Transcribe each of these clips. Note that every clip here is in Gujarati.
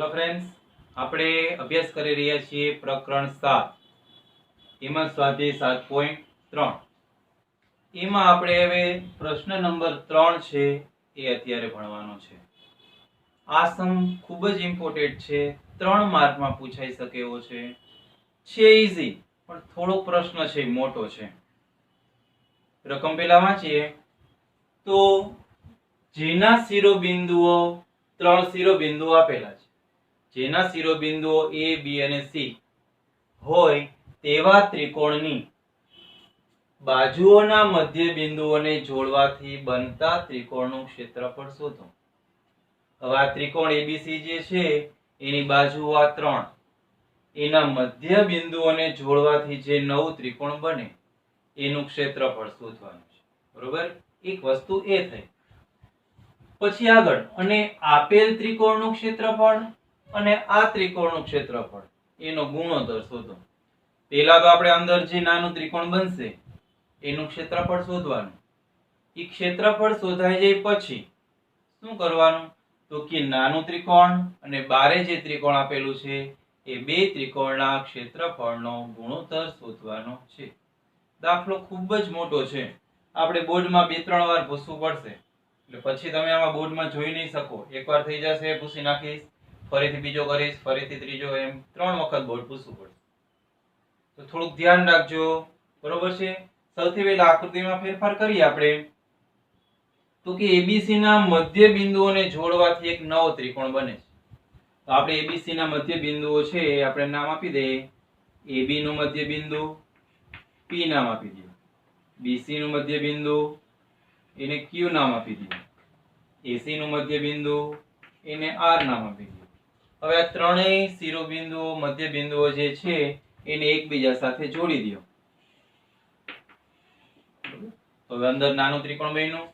હેલો ફ્રેન્ડ્સ, આપણે અભ્યાસ કરી રહ્યા છીએ પ્રકરણ 7 એમાં સ્વાધ્યાય 7.3. એમાં આપણે હવે પ્રશ્ન નંબર 3 છે એ અત્યારે ભણવાનો છે. આ સમ ખૂબ જ ઇમ્પોર્ટન્ટ છે, 3 માર્કમાં પૂછાઈ શકે એવો છે ઈઝી, પણ થોડો પ્રશ્ન છે મોટો છે. રકમ પહેલા વાંચીએ તો જેના શિરોબિંદુઓ 3 શિરોબિંદુઓ આપેલા છે, જેના શિરોબિંદુઓ A, B અને C હોય તેવા ત્રિકોણની બાજુઓના મધ્ય બિંદુઓને જોડવાથી બનતા ત્રિકોણનું ક્ષેત્રફળ શોધો. હવે આ ત્રિકોણ ABC જે છે એની બાજુઓ આ 3, એના મધ્ય બિંદુઓને જોડવાથી જે નવું ત્રિકોણ બને એનું ક્ષેત્રફળ શોધવાનું છે. બરોબર, એક વસ્તુ એ થઈ. પછી આગળ, અને આપેલ ત્રિકોણનું ક્ષેત્રફળ અને આ ત્રિકોણનું ક્ષેત્રફળ એનો ગુણોત્તર શોધો. પહેલા તો આપણે અંદર જે નાનું ત્રિકોણ બનશે એનું ક્ષેત્રફળ શોધવાનું. એ ક્ષેત્રફળ શોધાઈ જાય પછી શું કરવાનું? તો કે નાનું ત્રિકોણ અને બારે જે ત્રિકોણ આપેલું છે એ બે ત્રિકોણના ક્ષેત્રફળનો ગુણોત્તર શોધવાનો છે. દાખલો ખૂબ જ મોટો છે, આપણે બોર્ડમાં 2-3 વાર પૂછવું પડશે, એટલે પછી તમે આમાં બોર્ડમાં જોઈ નહીં શકો. એકવાર થઈ જશે પૂછી નાખીશ, ફરીથી બીજો કરીશ, ફરીથી ત્રીજો, એમ 3 વખત બોર્ડ પૂછવું પડશે. તો થોડુંક ધ્યાન રાખજો. બરોબર છે. સૌથી પહેલા આકૃતિમાં ફેરફાર કરીએ આપણે. તો કે ABC ના મધ્ય બિંદુઓને જોડવાથી એક નવો ત્રિકોણ બને છે. તો આપણે ABC ના મધ્ય બિંદુઓ છે એ આપણે નામ આપી દઈએ. AB નું મધ્ય બિંદુ P નામ આપી દઈએ, BC નું મધ્ય બિંદુ એને Q નામ આપી દઈએ, AC નું મધ્ય બિંદુ એને R નામ આપી દઈએ. હવે આ ત્રણેય શિરોબિંદુઓ મધ્ય બિંદુઓ જે છે એને એકબીજા સાથે જોડી દો. હવે અંદર નાનું ત્રિકોણ બન્યું,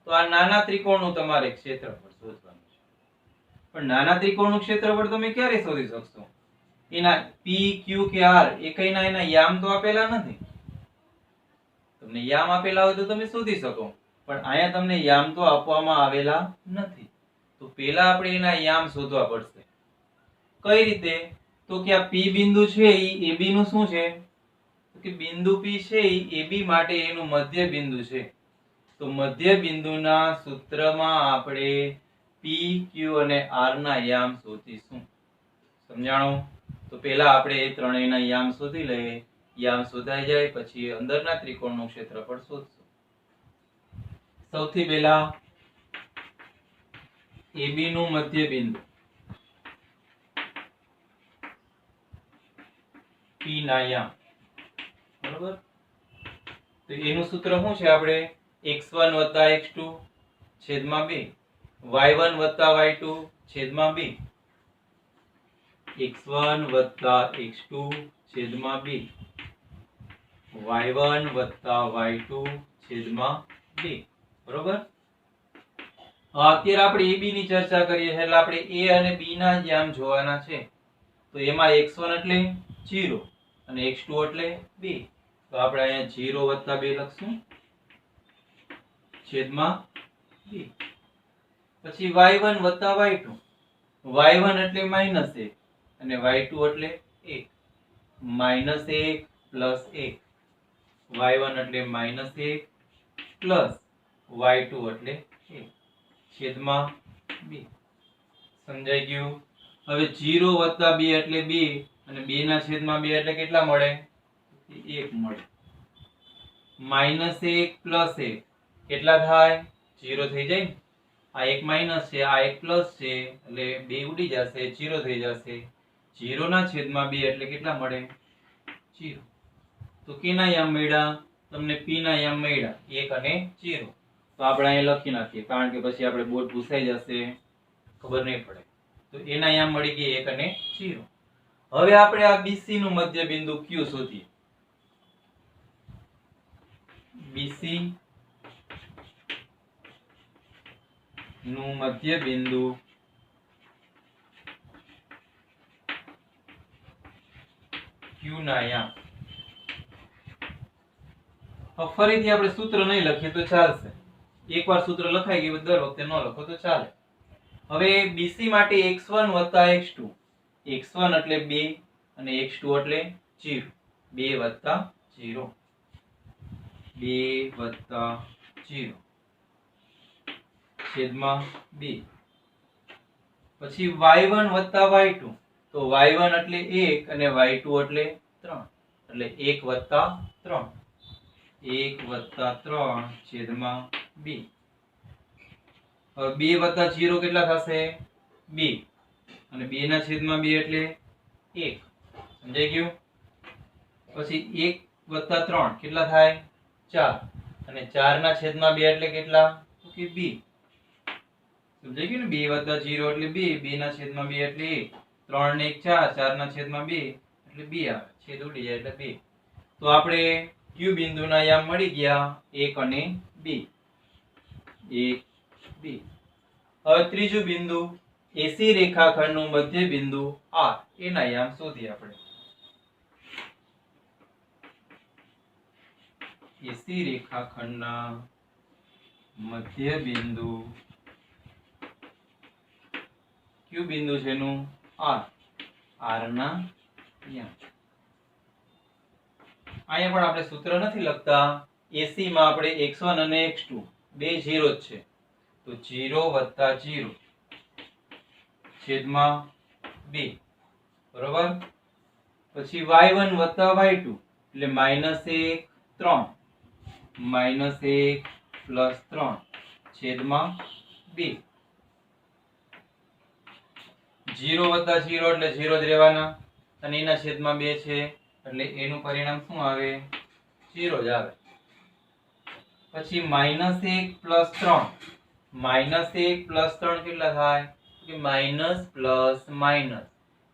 તો આ નાના ત્રિકોણનું તમારે ક્ષેત્રફળ શોધવાનું છે. પણ નાના ત્રિકોણનું ક્ષેત્રફળ તમે ક્યારે શોધી શકશો? એના P, Q કે R એકયના એના યામ તો આપેલા નથી. તમને યામ આપેલા હોય તો તમે શોધી શકો, પણ અહીંયા તમને યામ તો આપવામાં આવેલા નથી. તો પહેલા આપણે એના યામ શોધવા પડશે. કઈ રીતે? તો કે આ P બિંદુ છે એ AB નું શું છે? તો કે બિંદુ P છે એ AB માટે એનું મધ્ય બિંદુ છે. તો મધ્ય બિંદુના સૂત્રમાં આપણે P, Q અને R ના યામ શોધીશું. સમજાણું? તો પહેલા આપણે એ ત્રણેયના યામ શોધી લઈએ. યામ શોધાઈ જાય પછી અંદરના ત્રિકોણનું ક્ષેત્રફળ શોધશું. સૌથી પહેલા AB નું મધ્ય બિંદુ P ના યામ. બરોબર? તો એનું સૂત્ર શું છે? આપણે x1 + x2 છેદમાં 2, y1 + y2 છેદમાં 2, x1 + x2 છેદમાં 2, y1 + y2 છેદમાં 2. બરોબર? અત્યારે આપણે AB ની ચર્ચા કરીએ છીએ એટલે આપણે A અને B ના યામ જોવાના છે. તો એમાં x1 એટલે 0 અને x2 એટલે 2. તો આપણે અહીંયા 0 + 2 લખશું છેદમાં 2. પછી y1 + y2, y1 એટલે -1 અને y2 એટલે 1. -1 + 1, y1 એટલે -1 પ્લસ y2 એટલે 1 છેદમાં 2. સમજાઈ ગયું? હવે 0 + 2 એટલે 2 અને 2 ના છેદમાં 2 એટલે કેટલા મળે? 1 મળે. -1 + 1 કેટલા થાય? 0 થઈ જાય ને. આ એક માઈનસ છે, આ એક પ્લસ છે, એટલે 2 ઉડી જશે, 0 થઈ જશે. 0 ના છેદમાં 2 એટલે કેટલા મળે? 0. તો કેના યામ મળ્યા? તમને P ના યામ મળ્યા 1 અને 0. તો આપણે અહીં લખી નાખીએ, કારણ કે પછી આપણે બોર્ડ પૂછાઈ જશે, ખબર નહીં પડે. તો એના યામ મળી ગયા 1 અને 0. હવે આપણે આ BC નું મધ્ય બિંદુ Q શોધીએ. BC નું મધ્ય બિંદુ Q ના યામ. હવે ફરીથી આપણે સૂત્ર નહીં લખીએ તો ચાલશે. એકવાર સૂત્ર લખાઈ ગયું, દર વખતે ન લખો તો ચાલે. હવે BC માટે x1 વત્તા x2, x1 એટલે 2 અને x2 એટલે 0, 2 વત્તા 0, 2 વત્તા 0 છેદમાં 2. પછી y1 વત્તા y2, તો y1 એટલે 1 અને y2 એટલે 3, એટલે 1 વત્તા 3, 1 વત્તા 3 છેદમાં 2. હવે 2 વત્તા 0 કેટલા થશે? 2 અને 2 ના છેદમાં 2 એટલે 1. સમજાઈ ગયું? પછી 1 વત્તા 3 કેટલા થાય? 4 અને 4 ના છેદમાં 2 એટલે કેટલા? તો કે 2. સમજાઈ ગયું ને? 2 વત્તા 0 એટલે 2, 2 ના છેદમાં 2 એટલે 1, 3 ને 1 4, 4 ના છેદમાં 2 એટલે 2 આવે, છેદ ઉડી જાય એટલે 2. તો આપણે Q બિંદુના યામ મળી ગયા 1 અને 2, 1 2. હવે ત્રીજું બિંદુ AC રેખાખંડનું મધ્ય બિંદુ R, એના યામ શોધીએ આપણે. AC રેખાખંડના મધ્ય બિંદુ Q બિંદુ છે એનું R, R ના યામ. અહીંયા પણ આપણે સૂત્ર નથી લખતા. AC માં આપણે x1 અને x2 બે 0 જ છે, તો 0 વત્તા 0 છેદમાં 2, બરોબર. પછી y1 વત્તા y2 એટલે -1 3, -1 પ્લસ 3 છેદમાં 2. 0 વત્તા 0 એટલે 0 જ રહેવાના અને એના છેદમાં 2 છે એટલે એનું પરિણામ શું આવે? 0 જ આવે. પછી -1 પ્લસ 3, -1 પ્લસ 3 કેટલા થાય? કે માઇનસ પ્લસ માઇનસ,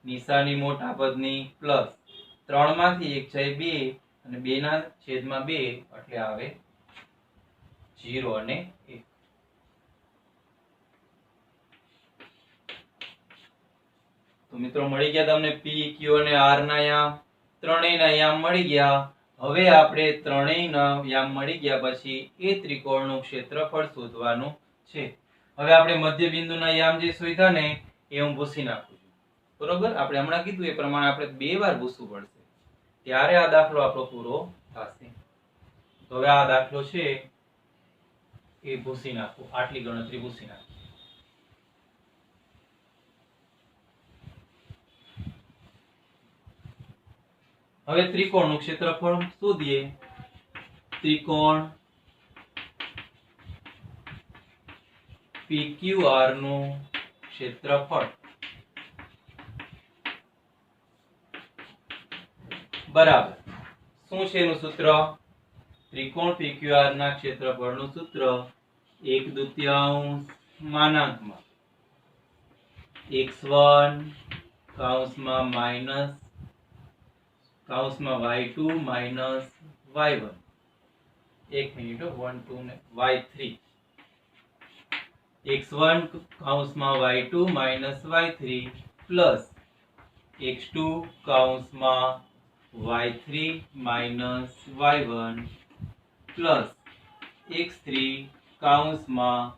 નિશાની મોટા પદની પ્લસ, 3 માંથી 1 જાય 2 અને 2 ના છેદમાં 2 એટલે આવે 0 અને 1. તો મિત્રો મળી ગયા તમને P, Q અને R ના યામ. ત્રણેયના યામ મળી ગયા. હવે આપણે ત્રણેયના યામ મળી ગયા પછી એ ત્રિકોણનું ક્ષેત્રફળ શોધવાનું છે. હવે આપણે મધ્ય બિંદુના યામ જે શોધ્યા ને એ હું ભૂસી નાખું છું, બરોબર. આપણે હમણાં કીધું એ પ્રમાણે આપણે 2 વાર ભૂસવું પડશે, ત્યારે આ દાખલો આપણો પૂરો થશે. તો હવે આ દાખલો છે એ ભૂસી નાખો, આટલી ગણતરી ભૂસી નાખો. હવે ત્રિકોણનું ક્ષેત્રફળ શોધીએ. ત્રિકોણ PQR નું ક્ષેત્રફળ બરાબર શું છે એનું સૂત્ર? ત્રિકોણ PQR ના ક્ષેત્રફળનું સૂત્ર 1/2 માનાંકમાં x1 કૌંસમાં માઈનસ કૌંસમાં y2 માઈનસ y1, એક મિનિટ 1 2 ને y3, x1 કૌંસમાં y2 minus y3 plus x2 કૌંસમાં y3 minus y1 plus x3 કૌંસમાં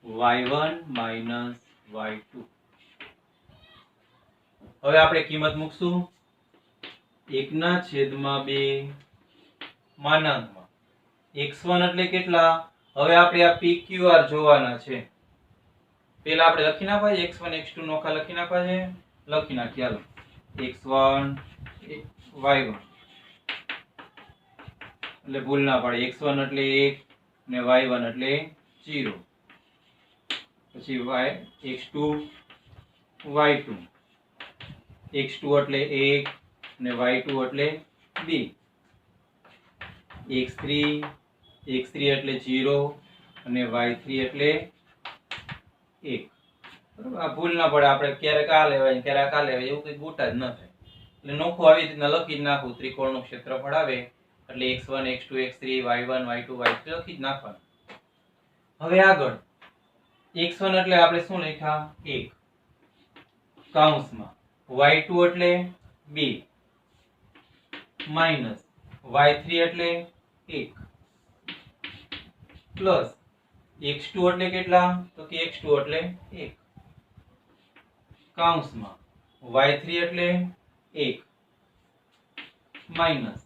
y1 માઈનસ y2. હવે આપણે કિંમત મૂકશું. 1/2 માનાંકમાં x1 એટલે કેટલા? હવે આપણે આ PQR જોવાના છે. પહેલા આપણે લખી નાખવા છે x1 x2 નોખા લખી નાખવા છે. લખી નાખીએ હાલો. x1 y1 એટલે ભૂલ ના પડે. x1 એટલે 1 ને y1 એટલે 0. પછી x2 y2, x2 એટલે 1 ને y2 એટલે 2, x3 એટલે 0 અને y3 એટલે 1. બરોબર. આ ભૂલ ના પડે. આપણે ક્યારેક આ લેવાય ક્યારેક આ લેવાય એવું કઈ ગોટા જ ન થાય. એટલે નોખું આવી રીતના લખી જ નાખું. ત્રિકોણનું ક્ષેત્રફળ આવે એટલે x1 x2 x3 y1 y2 y3 લખી જ નાખવાનું. હવે આગળ x1 એટલે આપણે શું લખ્યા? 1 કૌંસમાં y2 એટલે 2 માઈનસ y3 એટલે 1 પ્લસ x2 એટલે કેટલા? તો કે x2 એટલે 1. કૌંસમાં y3 એટલે 1 માઇનસ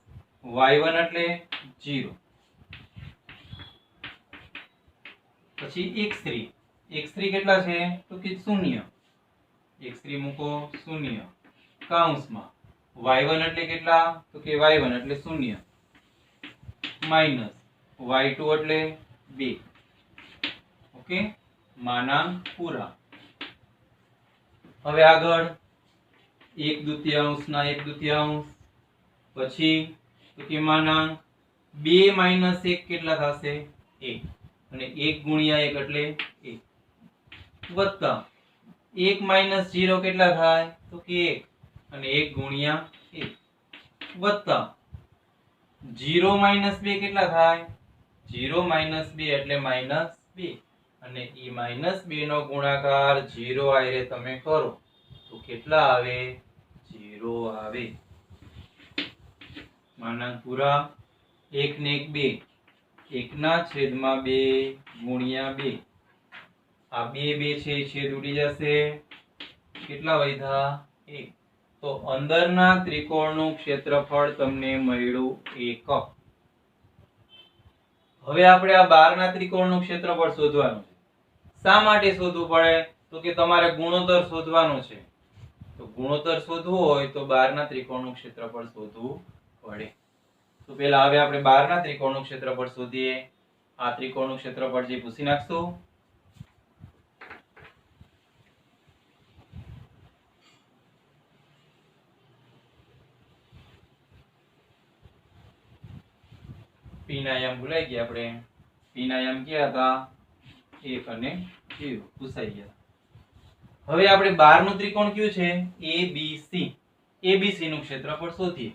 y1 એટલે 0 પછી x3 કેટલા છે તો કે 0 x3 મૂકો 0 કૌંસમાં y1 એટલે કેટલા તો કે y1 એટલે 0 માઇનસ y2 એટલે 2 ઓકે માનાંક પૂરા હવે આગળ 1/2 ના 1/2 પછી તો કે માનાંક 2 માઇનસ 1 કેટલા થશે 1 અને 1 ગુણ્યા 1 એટલે 1 વત્તા 1 માઇનસ 0 કેટલા થાય તો કે 1 અને 1 ગુણ્યા 1 વત્તા 0 માઇનસ 2 કેટલા થાય 0 માઇનસ 2 એટલે માઇનસ 2 અને ઈ માઇનસ 2 નો ગુણાકાર 0 આયરે તમે કરો તો કેટલા આવે 0 આવે માનાંક પૂરા 1 ને 1 2 1 ના છેદમાં 2 ગુણ્યા 2 આ 2 2 છે છેદ ઉડી જશે કેટલા વધ્યા 1 તો અંદરના ત્રિકોણનું ક્ષેત્રફળ તમને મળ્યું 1 હવે આપણે આ બહારના ત્રિકોણનું ક્ષેત્રફળ શોધવાનું છે શા માટે શોધવું પડે તો કે તમારે ગુણોત્તર શોધવાનો છે તો ગુણોત્તર શોધવું હોય તો બહારના ત્રિકોણનું ક્ષેત્રફળ શોધવું પડે તો પહેલા હવે આપણે બહારના ત્રિકોણનું ક્ષેત્રફળ શોધીએ આ ત્રિકોણનું ક્ષેત્રફળ જે પૂછી નાખશું પી ના યામ ભૂલાઈ ગયા આપણે પી ના યામ ક્યાં હતા 1 અને 0 પૂછાઈ ગયા હવે આપણે બહારનું ત્રિકોણ કયું છે એબીસી એબીસી નું ક્ષેત્રફળ શોધીએ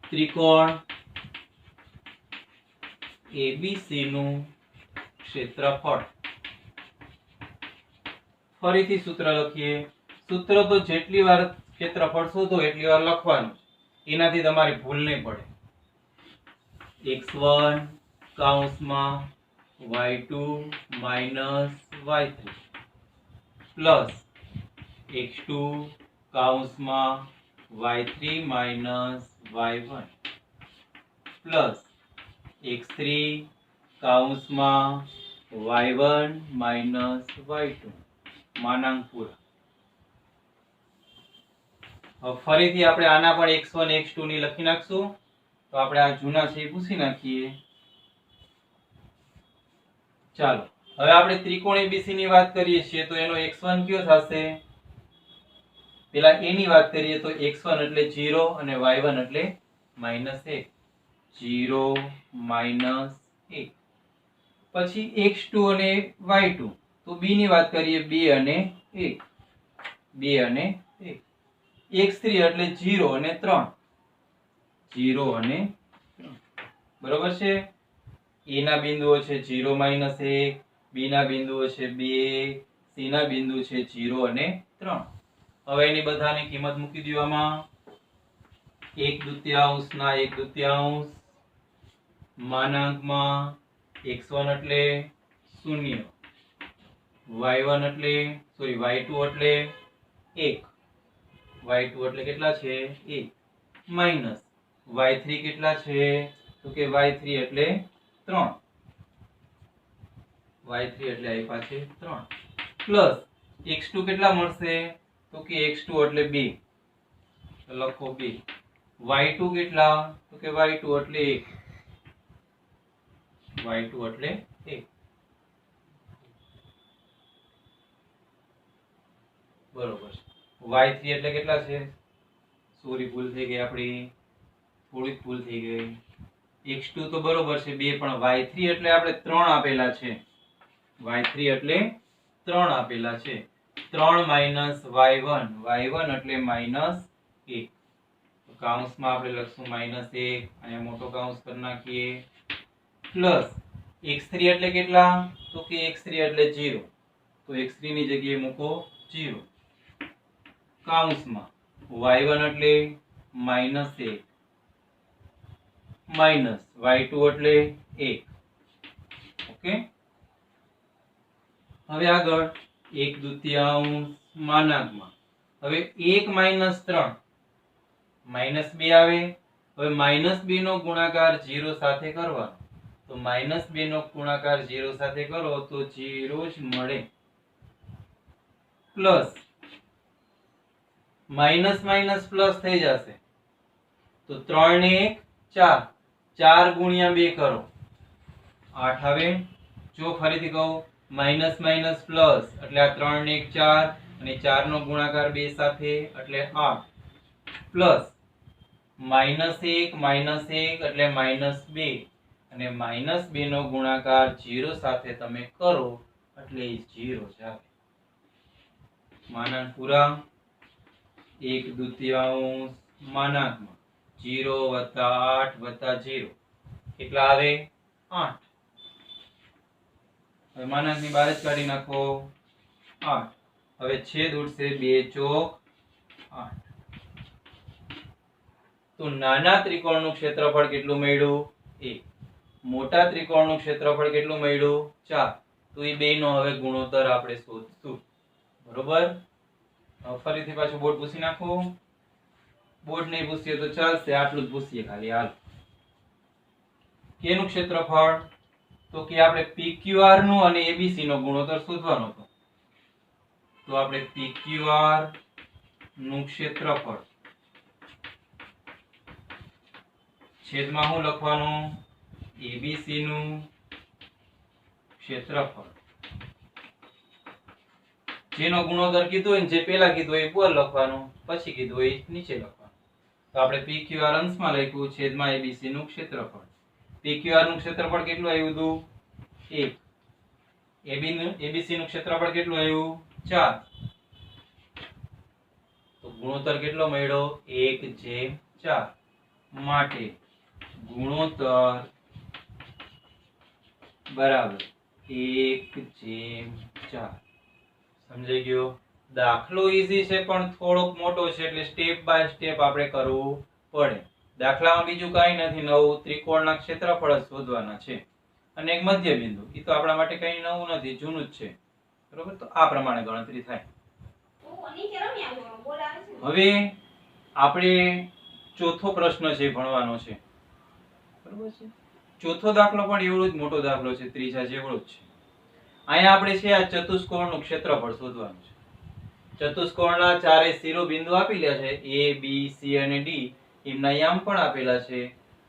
ત્રિકોણ એબીસી નું ક્ષેત્રફળ ફરીથી સૂત્ર લખીએ સૂત્ર તો જેટલી વાર ક્ષેત્રફળ શોધો એટલી વાર લખવાનું એનાથી તમારી ભૂલ નહીં પડે x1 કૌંસમાં y2 minus y3 plus x2 કૌંસમાં y3 minus y1 plus x3 કૌંસમાં y1 માઇનસ y2 માનાંક પૂરા હવે ફરીથી આપણે આના પણ x1 x2 ની લખી નાખશું તો આપણે આ જૂના છે એ પૂછી નાખીએ ચાલો હવે આપણે ત્રિકોણ એબીસી ની વાત કરીએ છીએ તો એનો x1 કયો થશે પેલા a ની વાત કરીએ તો x1 એટલે 0 અને y1 એટલે -1 0 -1 પછી x2 અને y2 તો b ની વાત કરીએ 2 અને 1 2 અને 1 x3 એટલે 0 અને 3 0 અને 3 બરોબર છે a ના બિંદુઓ છે 0 -1 b ના બિંદુઓ છે 2 c ના બિંદુ છે 0 અને 3 હવે એની બધાની કિંમત મૂકી દો આમાં 1/2 ના 1/2 માનાંકમાં x1 એટલે 0 y1 એટલે y2 એટલે 1 y2 એટલે કેટલા છે 1 માઈનસ y3 કેટલા છે તો કે y3 એટલે 3 y3 એટલે આપ્યા છે 3 પ્લસ x2 કેટલા મળશે તો કે x2 એટલે 2 તો લખો 2 y2 કેટલા તો કે y2 એટલે 1 y2 એટલે 1 બરોબર y3 એટલે કેટલા છે સોરી ભૂલ થઈ ગઈ આપણી થોડીક ભૂલ થઈ ગઈ x2 તો બરોબર છે 2 પણ y3 એટલે આપણે 3 આપેલા છે y3 એટલે 3 આપેલા છે 3 માઈનસ y1 એટલે -1 કૌંસમાં આપણે લખશું -1 અહીંયા મોટો કૌંસ કરી નાખીએ પ્લસ x3 એટલે કેટલા તો કે x3 એટલે 0 તો x3 ની જગ્યાએ મૂકો 0 કૌંસમાં y1 એટલે -1 માઈનસ y2 એટલે 1 ઓકે હવે આગળ 1/2 માનાંકમાં. હવે 1 માઇનસ 3 માઇનસ 2 આવે. હવે માઇનસ 2 નો ગુણાકાર 0 સાથે કરવાનો. તો માઇનસ 2 નો ગુણાકાર 0 સાથે કરો તો 0 જ મળે. પ્લસ માઇનસ માઇનસ પ્લસ થઈ જશે. તો 3 ને 1 4. 4 ગુણ્યા 2 કરો 8 આવે. જો ફરીથી કહું માઇનસ માઇનસ પ્લસ એટલે આ 3 ને 1 4 અને 4 નો ગુણાકાર 2 સાથે એટલે 8 પ્લસ માઇનસ 1 એટલે માઇનસ 2 અને માઇનસ 2 નો ગુણાકાર 0 સાથે તમે કરો એટલે 0 જ આવે. માનાંક પૂરા. 1/2 માનાંકમાં 0 + 8 + 0 કેટલા આવે? 8. હવે માનાંકની બહાર જ કાઢી નાખો 8. હવે છેદ ઉડશે 2 ચોક 8. તો નાના ત્રિકોણનું ક્ષેત્રફળ કેટલું મળ્યું? 1. મોટા ત્રિકોણનું ક્ષેત્રફળ કેટલું મળ્યું? 4. તો એ બેનો હવે ગુણોત્તર આપણે શોધશું. બરોબર? ફરીથી પાછું બોર્ડ પૂછી નાખો. બોર્ડ નહીં પૂછીએ તો ચાલશે, આટલું જ પૂછીએ ખાલી. હાલ કેનું ક્ષેત્રફળ? તો કે આપણે PQR નું અને ABC નો ગુણોત્તર શોધવાનો હતો. તો આપણે PQR નું ક્ષેત્રફળ છેદમાં શું લખવાનું? ABC નું ક્ષેત્રફળ. જેનો ગુણોત્તર કીધું હોય ને જે પહેલા કીધું હોય એ ઉપર લખવાનું, પછી કીધું હોય નીચે લખવાનું. તો આપણે PQR અંશમાં લખ્યું છેદમાં ABC નું ક્ષેત્રફળ. PQR નું ક્ષેત્રફળ કેટલું આવ્યું હતું? 1. ABC નું ક્ષેત્રફળ કેટલું આવ્યું? 4. તો ગુણોત્તર કેટલો મળ્યો? 1/4. માટે ગુણોત્તર બરાબર 1/4. સમજાઈ ગયો? દાખલો ઈઝી છે પણ થોડોક મોટો છે એટલે સ્ટેપ બાય સ્ટેપ આપણે કરવું પડે. દાખલામાં બીજું કાંઈ નથી નવું, ત્રિકોણના ક્ષેત્રફળ જ શોધવાના છે અને એક મધ્ય બિંદુ. એ તો આપણા માટે કંઈ નવું નથી, જૂનું જ છે. બરોબર? તો આ પ્રમાણે ગણતરી થાય. હવે આપણે ચોથો પ્રશ્ન છે ભણવાનો છે. બરોબર છે? ચોથો દાખલો પણ એવડો જ મોટો દાખલો છે, ત્રીજા જેવડો જ છે. અહીંયા આપણે છે આ ચતુષ્કોણનું ક્ષેત્રફળ શોધવાનું છે. ચતુષ્કોણના ચારે શિરોબિંદુ આપેલા છે, A B C અને D. એમના યામ પણ આપેલા છે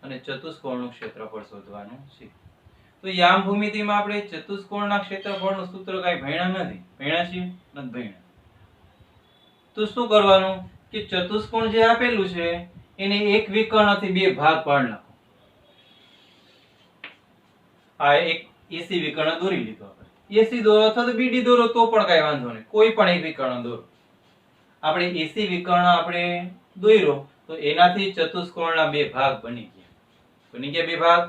અને ચતુષ્કોણનું ક્ષેત્રફળ શોધવાનું છે. તો યામ ભૂમિતિમાં આપણે ચતુષ્કોણના ક્ષેત્રફળનું સૂત્ર કાંઈ ભણ્યા નથી. ભણ્યા છીએ? નથી ભણ્યા. તો શું કરવાનું કે ચતુષ્કોણ જે આપેલું છે એને એક વિકર્ણથી બે ભાગ પાડી નાખો. આ એક AC વિકર્ણ દોરી લીધો આપણે. AC દોરો અથવા તો BD દોરો તો પણ કાંઈ વાંધો નહીં, કોઈ પણ એક વિકર્ણ દોરો. આપણે AC વિકર્ણ આપણે દોર્યો તો એનાથી ચતુષ્કોણના બે ભાગ બની ગયા. બની ગયા બે ભાગ.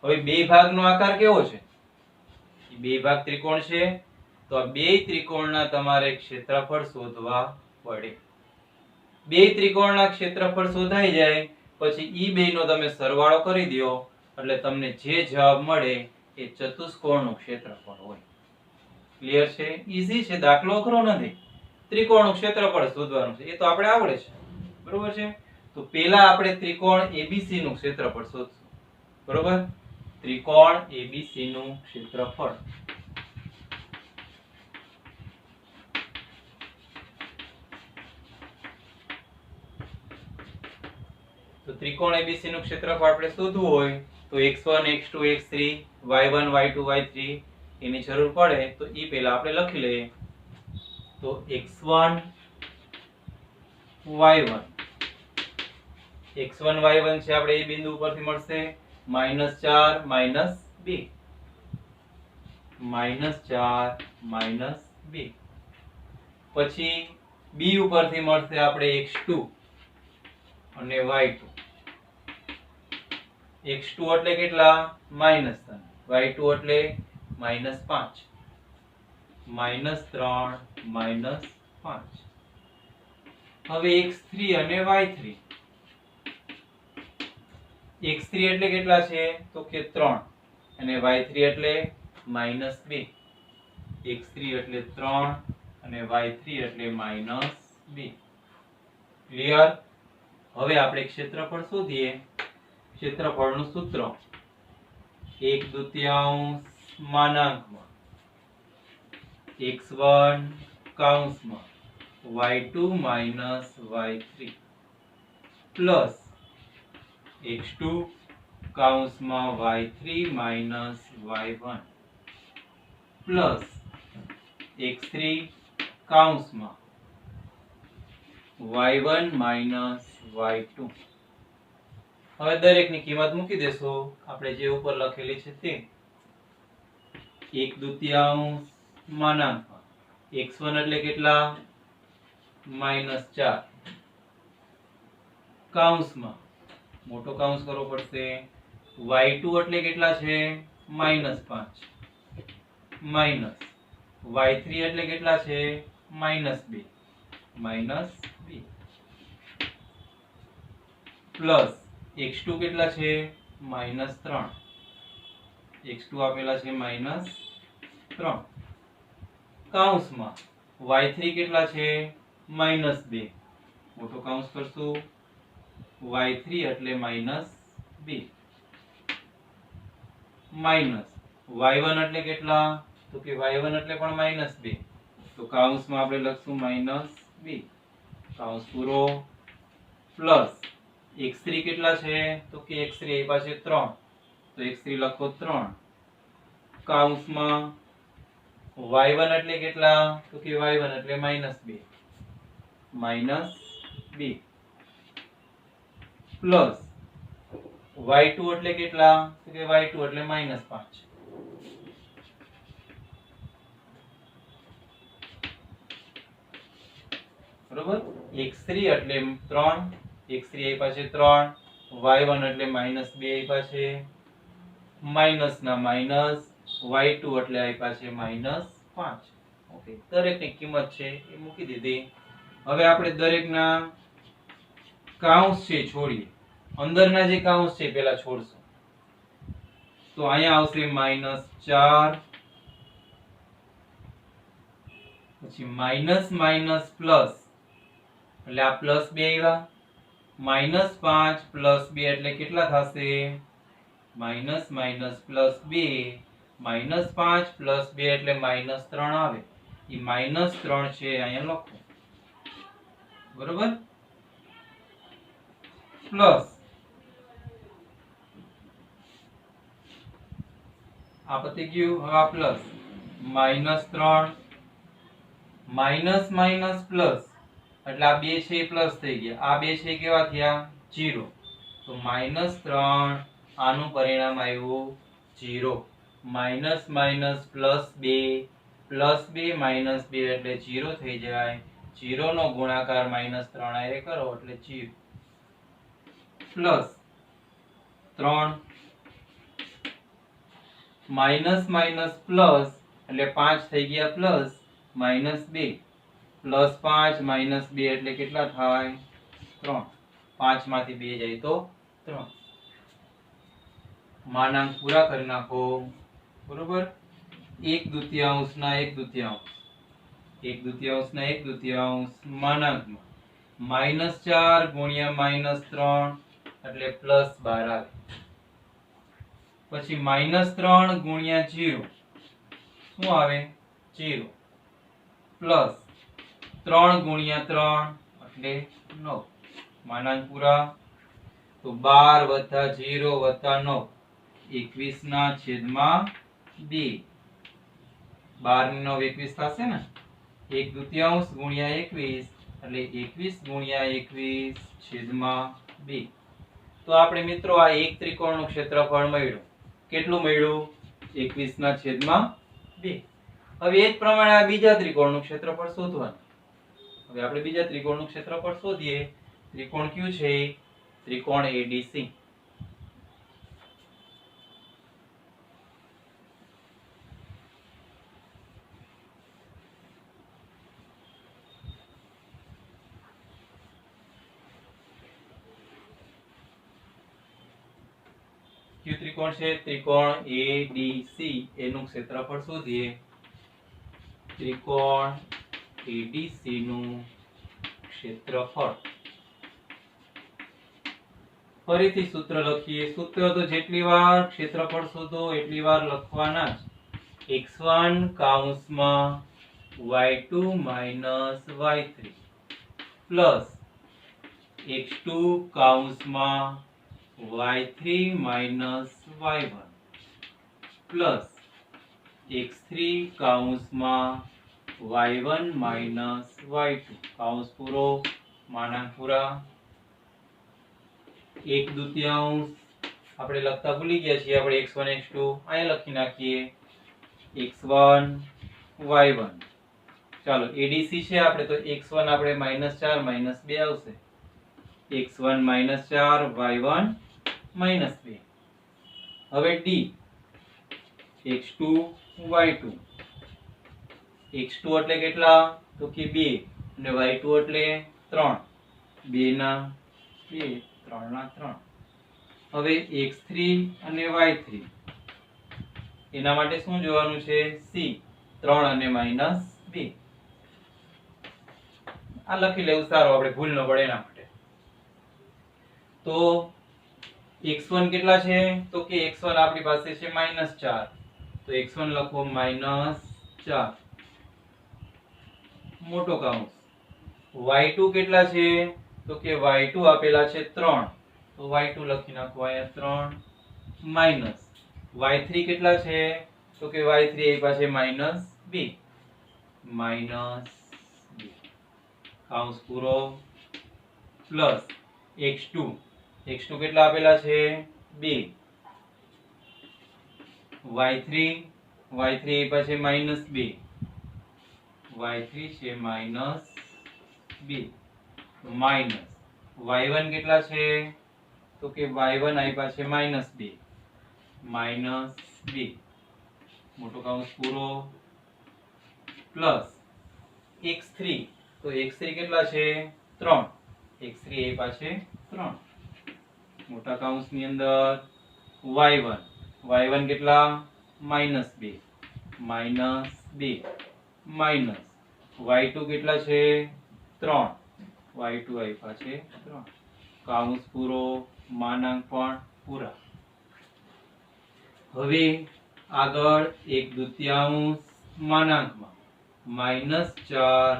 હવે બે ભાગનો આકાર કેવો છે? એ બે ભાગ ત્રિકોણ છે. તો આ બે ત્રિકોણના તમારે ક્ષેત્રફળ શોધવા પડે. બે ત્રિકોણના ક્ષેત્રફળ શોધાઈ જાય પછી ઈ બેનો તમે સરવાળો કરી દો એટલે તમને જે જવાબ મળે એ ચતુષ્કોણનું ક્ષેત્રફળ હોય. ક્લિયર છે? ઈઝી છે, દાખલો અઘરો નથી. ત્રિકોણનું ક્ષેત્રફળ શોધવાનું છે, એ તો આપણે આવડે છે. બરોબર છે? તો પહેલા આપણે ત્રિકોણ ABC નું ક્ષેત્રફળ શોધશું. બરોબર? ત્રિકોણ ABC નું ક્ષેત્રફળ. તો ત્રિકોણ ABC નું ક્ષેત્રફળ આપણે શોધવું હોય તો x1 x2 x3 y1 y2 y3 એની જરૂર પડે. તો ઈ પહેલા આપણે લખી લઈએ. તો x1 y1 છે આપણે એ બિંદુ ઉપરથી મળશે -4 -2 -4 -2. પછી b ઉપરથી મળશે આપણે x2 અને y2. x2 એટલે કેટલા? -3. y2 એટલે -5. -3 -5. હવે x3 અને y3. x3 એટલે કેટલા છે? તો કે 3 અને y3 એટલે -2. x3 એટલે 3 અને y3 એટલે -2. ક્લિયર? હવે આપણે ક્ષેત્રફળ શોધીએ. ક્ષેત્રફળનું સૂત્ર 1/2 માનાંકમાં x1 કૌંસમાં y2 minus y3 plus x2 કૌંસમાં y3 minus y1 plus x3 કૌંસમાં y1 માઇનસ y2. હવે દરેકની કિંમત મૂકી દેશો આપણે જે ઉપર લખેલી છે તે. 1/2 માનાંકમાં x1 એટલે કેટલા? -4 કૌંસમાં મોટો કૌંસ કરવો પડશે. y2 એટલે કેટલા છે? -5 માઇનસ y3 એટલે કેટલા છે? -2 પ્લસ x2 કેટલા છે? -3. x2 આપેલા છે -3 કૌંસમાં y3 કેટલા છે? -2. મોટો કૌંસ કરશું. y3 એટલે -2 માઇનસ y1 એટલે કેટલા? તો કે y1 એટલે પણ -2. તો કૌંસમાં આપણે લખશું -2 કૌંસ પૂરો પ્લસ x3 કેટલા છે? તો કે x3 આપ્યા છે 3. તો x3 લખો 3 કૌંસમાં y1 એટલે કેટલા? તો કે y1 એટલે -2 પ્લસ y2 એટલે કેટલા? તો કે y2 એટલે -5. બરોબર? x3 એટલે 3, x3 આપ્યા છે 3, y1 એટલે -2 આપ્યા છે, માઈનસ ના માઈનસ, y2 એટલે આપ્યા છે -5. ઓકે, દરેકની કિંમત છે એ મૂકી દીધી. હવે આપણે દરેકના કાઉન્સ છે છોડીએ. અંદરના જે કાઉન્સ છે પેલા છોડશું. તો અહીંયા આવશે -4, પછી માઈનસ માઈનસ પ્લસ એટલે આ પ્લસ 2 આવ્યા, -5 પ્લસ 2 એટલે કેટલા થશે? માઈનસ માઈનસ પ્લસ 2, -5 પ્લસ 2 એટલે -3 આવે. ઈ -3 છે અહીંયા લખો. બરોબર? પ્લસ આ પતી ગયું. હવે આ પ્લસ -3 માઈનસ માઈનસ પ્લસ એટલે આ બે છે એ પ્લસ થઈ ગયા, આ બે છે કેવા થયા? 0. તો -3 આનું પરિણામ આવ્યું 0. Minus minus plus 2 plus 2 minus 2 એટલે 0 થઈ જાય. 0 નો ગુણાકાર -3 આરે કરો એટલે 0. પ્લસ 3 માઈનસ માઈનસ પ્લસ એટલે 5 થઈ ગયા પ્લસ, -2 પ્લસ 5 માઈનસ 2 એટલે કેટલા થાય? 3. 5 માંથી 2 જાય તો 3. માનાંક પૂરા કરી નાખો. બરોબર? 1/2 ના 1/2, 1/2 ના 1/2 માનાંકમાં -4 ગુણ્યા -3 એટલે +12 આવે. પછી -3 ગુણ્યા 0 શું આવે? 0 પ્લસ 3 ગુણ્યા 3 એટલે 9. માનાંક પૂરા. તો 12 + 0 + 9 21 ના છેદમાં 2. 12 ને 9 21 થશે ને? 1/2 ગુણ્યા 21 એટલે 21 ગુણ્યા 21 છેદમાં 2. તો આપણે મિત્રો આ એક ત્રિકોણનું ક્ષેત્રફળ મળ્યું. કેટલું મળ્યું? 21 ના છેદમાં 2. હવે એ જ પ્રમાણે આ બીજા ત્રિકોણનું ક્ષેત્રફળ શોધવાનું. હવે આપણે બીજા ત્રિકોણનું ક્ષેત્રફળ શોધીએ. ત્રિકોણ કયું છે? ત્રિકોણ ADC. કયું ત્રિકોણ છે? ત્રિકોણ ADC. એનું ક્ષેત્રફળ શોધીએ. ત્રિકોણ એડીસી નું ક્ષેત્રફળ. ફરીથી સૂત્ર લખીએ. સૂત્ર તો જેટલી વાર ક્ષેત્રફળ શોધો એટલી વાર લખવાના જ. x1 કૌંસમાં y2 minus y3 plus x2 કૌંસમાં y3 minus y1 plus x3 કૌંસમાં y1 માઇનસ y2 કૌંસ પૂરો માનાંક પૂરા. 1/2 આપણે લખતા ભૂલી ગયા છીએ. આપણે x1 x2 અહીંયા લખી નાખીએ. x1 y1 ચાલો એડીસી છે આપણે તો x1 આપણે -4 -2 આવશે. x1 -4 y1 -2. હવે d x2 y2. x2 એટલે કેટલા તો કે 2 અને y2 એટલે 3. 2 ના 2 3 ના 3. હવે x3 અને y3 એના માટે શું જોવાનું છે? c 3 અને -2. આ લખી લેવું સારું, આપણે ભૂલ ન પડે એના માટે. તો x1 કેટલા છે તો કે x1 આપણી પાસે છે -4 તો x1 લખો -4 મોટો કૌંસ. y2 કેટલા છે તો કે y2 આપેલા છે 3 તો y2 લખી નાખો અહીંયા 3 માઈનસ y3 કેટલા છે તો કે y3 આપ્યા છે -2 કૌંસ પૂરો પ્લસ x2 કેટલા આપેલા છે 2 y3 આપ્યા છે -2 y3 છે -2 માઈનસ y1 કેટલા છે તો કે y1 આપ્યા છે -2 મોટો કૌંસ પૂરો પ્લસ x3 તો x3 કેટલા છે 3 x3 આપ્યા છે 3 મોટા કૌંસની અંદર y1 કેટલા -2 માઈનસ y2 કેટલા છે 3 y2 આપ્યા છે 3 કૌંસ પૂરો માનાંક પણ પૂરા. હવે આગળ 1/2 માનાંકમાં -4.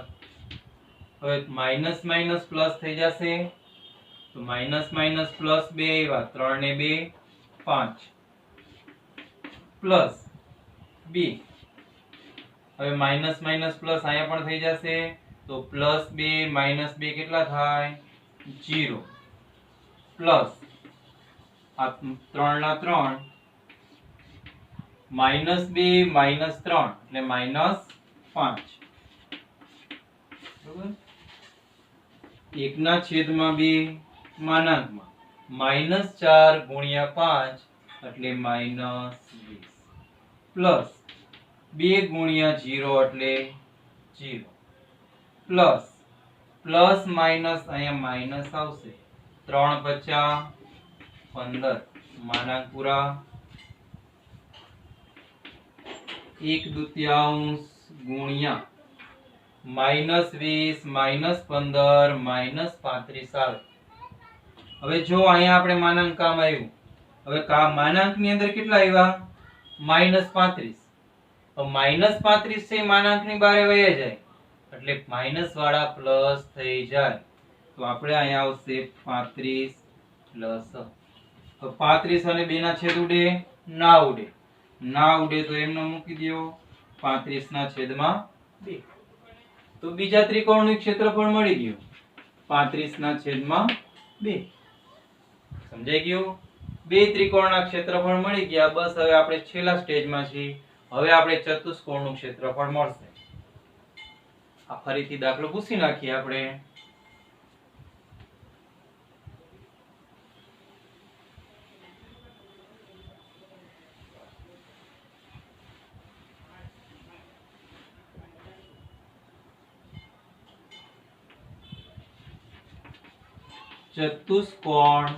હવે માઈનસ માઈનસ પ્લસ થઈ જશે તો માઈનસ માઈનસ પ્લસ 2 આવ્યા 3 ને 2 5 પ્લસ b. હવે માઈનસ માઈનસ પ્લસ અહીંયા પણ થઈ જશે તો +2 -2 કેટલા થાય 0 પ્લસ આ 3 ના 3 -2 -3 એટલે -5 બરોબર. 1/2 માનાંકમાં -4 ગુણ્યા 5 એટલે -20 પ્લસ 2 ગુણ્યા 0 એટલે 0 પ્લસ માઈનસ અહીંયા માઈનસ આવશે 3 × 5 = 15 માનાંક પૂરા. 1/2 ગુણ્યા -20 -15 -35 આવે. હવે જો અહીંયા આપણે માનાંક કામ આવ્યું. હવે માનાંકની અંદર કેટલા આવ્યા -35. તો -35 છે માનાંકની બારે વહી જાય એટલે માઈનસ વાળા પ્લસ થઈ જાય તો આપણે અહીંયા આવશે 35 પ્લસ. તો 35 અને 2 ના છેદ ઉડે ના ઉડે તો એમને મૂકી દો 35/2. તો બીજા ત્રિકોણનું ક્ષેત્રફળ મળી ગયું 35/2. સમજાઈ ગયું? બે ત્રિકોણના ક્ષેત્રફળ મળી ગયા. બસ હવે આપણે છેલ્લા સ્ટેજમાં છીએ. હવે આપણે ચતુષ્કોણનું ક્ષેત્રફળ મળશે. આ ફરીથી દાખલો પૂછી નાખીએ આપણે. ચતુષ્કોણ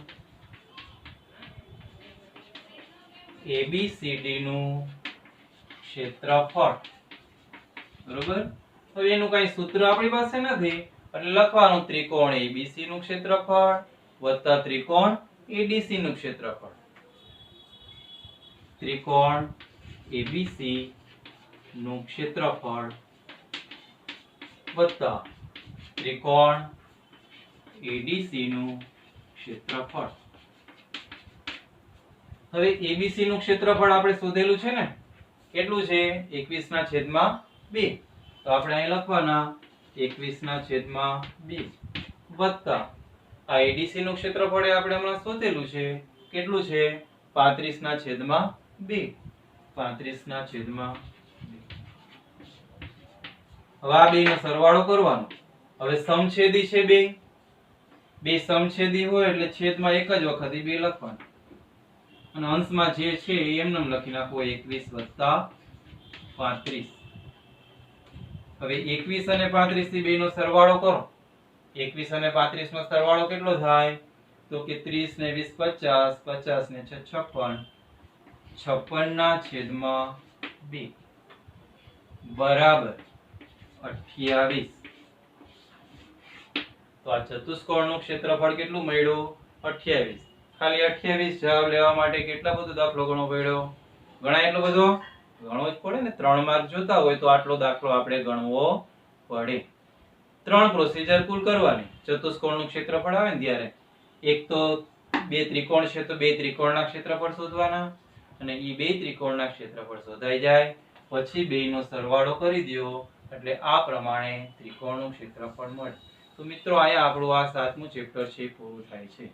ABCD નું ક્ષેત્રફળ બરોબર હવે એનું કઈ સૂત્ર આપણી પાસે નથી એટલે લખવાનું ત્રિકોણ ABC નું ક્ષેત્રફળ વત્તા ત્રિકોણ ADC નું ક્ષેત્રફળ. ત્રિકોણ ABC નું ક્ષેત્રફળ વત્તા ત્રિકોણ ADC નું ક્ષેત્રફળ. હવે ABC નું ક્ષેત્રફળ આપણે શોધેલું છે ને, કેટલું છે? 21/2. તો આપણે અહીં લખવાના 21/2 વત્તા આ ADC નું ક્ષેત્રફળ આપણે હમણાં શોધેલું છે, કેટલું છે? 35/2. 35/2. હવે આ બેનો સરવાળો કરવાનો. હવે સમછેદી છે બે સમછેદી હોય એટલે છેદમાં એક જ વખત બે લખવાનું અને અંશમાં જે છે એ એમને લખી નાખો 21 + 35. હવે 21 અને 35 થી બેનો સરવાળો કરો. 21 અને 35 નો સરવાળો કેટલો થાય? તો કે 30 ને 20 50, 50 ને 6 56, 56/2 બરાબર 28. તો આ ચતુષ્કોણનું ક્ષેત્રફળ કેટલું મળ્યું? 28. ખાલી 28 જવાબ લેવા માટે કેટલા બધો દાખલો ગણવો પડ્યો? ગણાય એટલો બધો? ગણવો જ પડે ને. 3 માર્ક જોતા હોય તો આટલો દાખલો આપણે ગણવો પડે. 3 પ્રોસીજર કુલ કરવાની. ચતુષ્કોણનું ક્ષેત્રફળ આવે ને ત્યારે એક તો બે ત્રિકોણ છે તો બે ત્રિકોણના ક્ષેત્રફળ શોધવાના અને ઈ બે ત્રિકોણના ક્ષેત્રફળ શોધાઈ જાય પછી બેયનો સરવાળો કરી દ્યો એટલે આ પ્રમાણે ત્રિકોણનું ક્ષેત્રફળ મળે. તો મિત્રો અહીંયા આપણું આ 7મું ચેપ્ટર છે પૂરું થાય છે.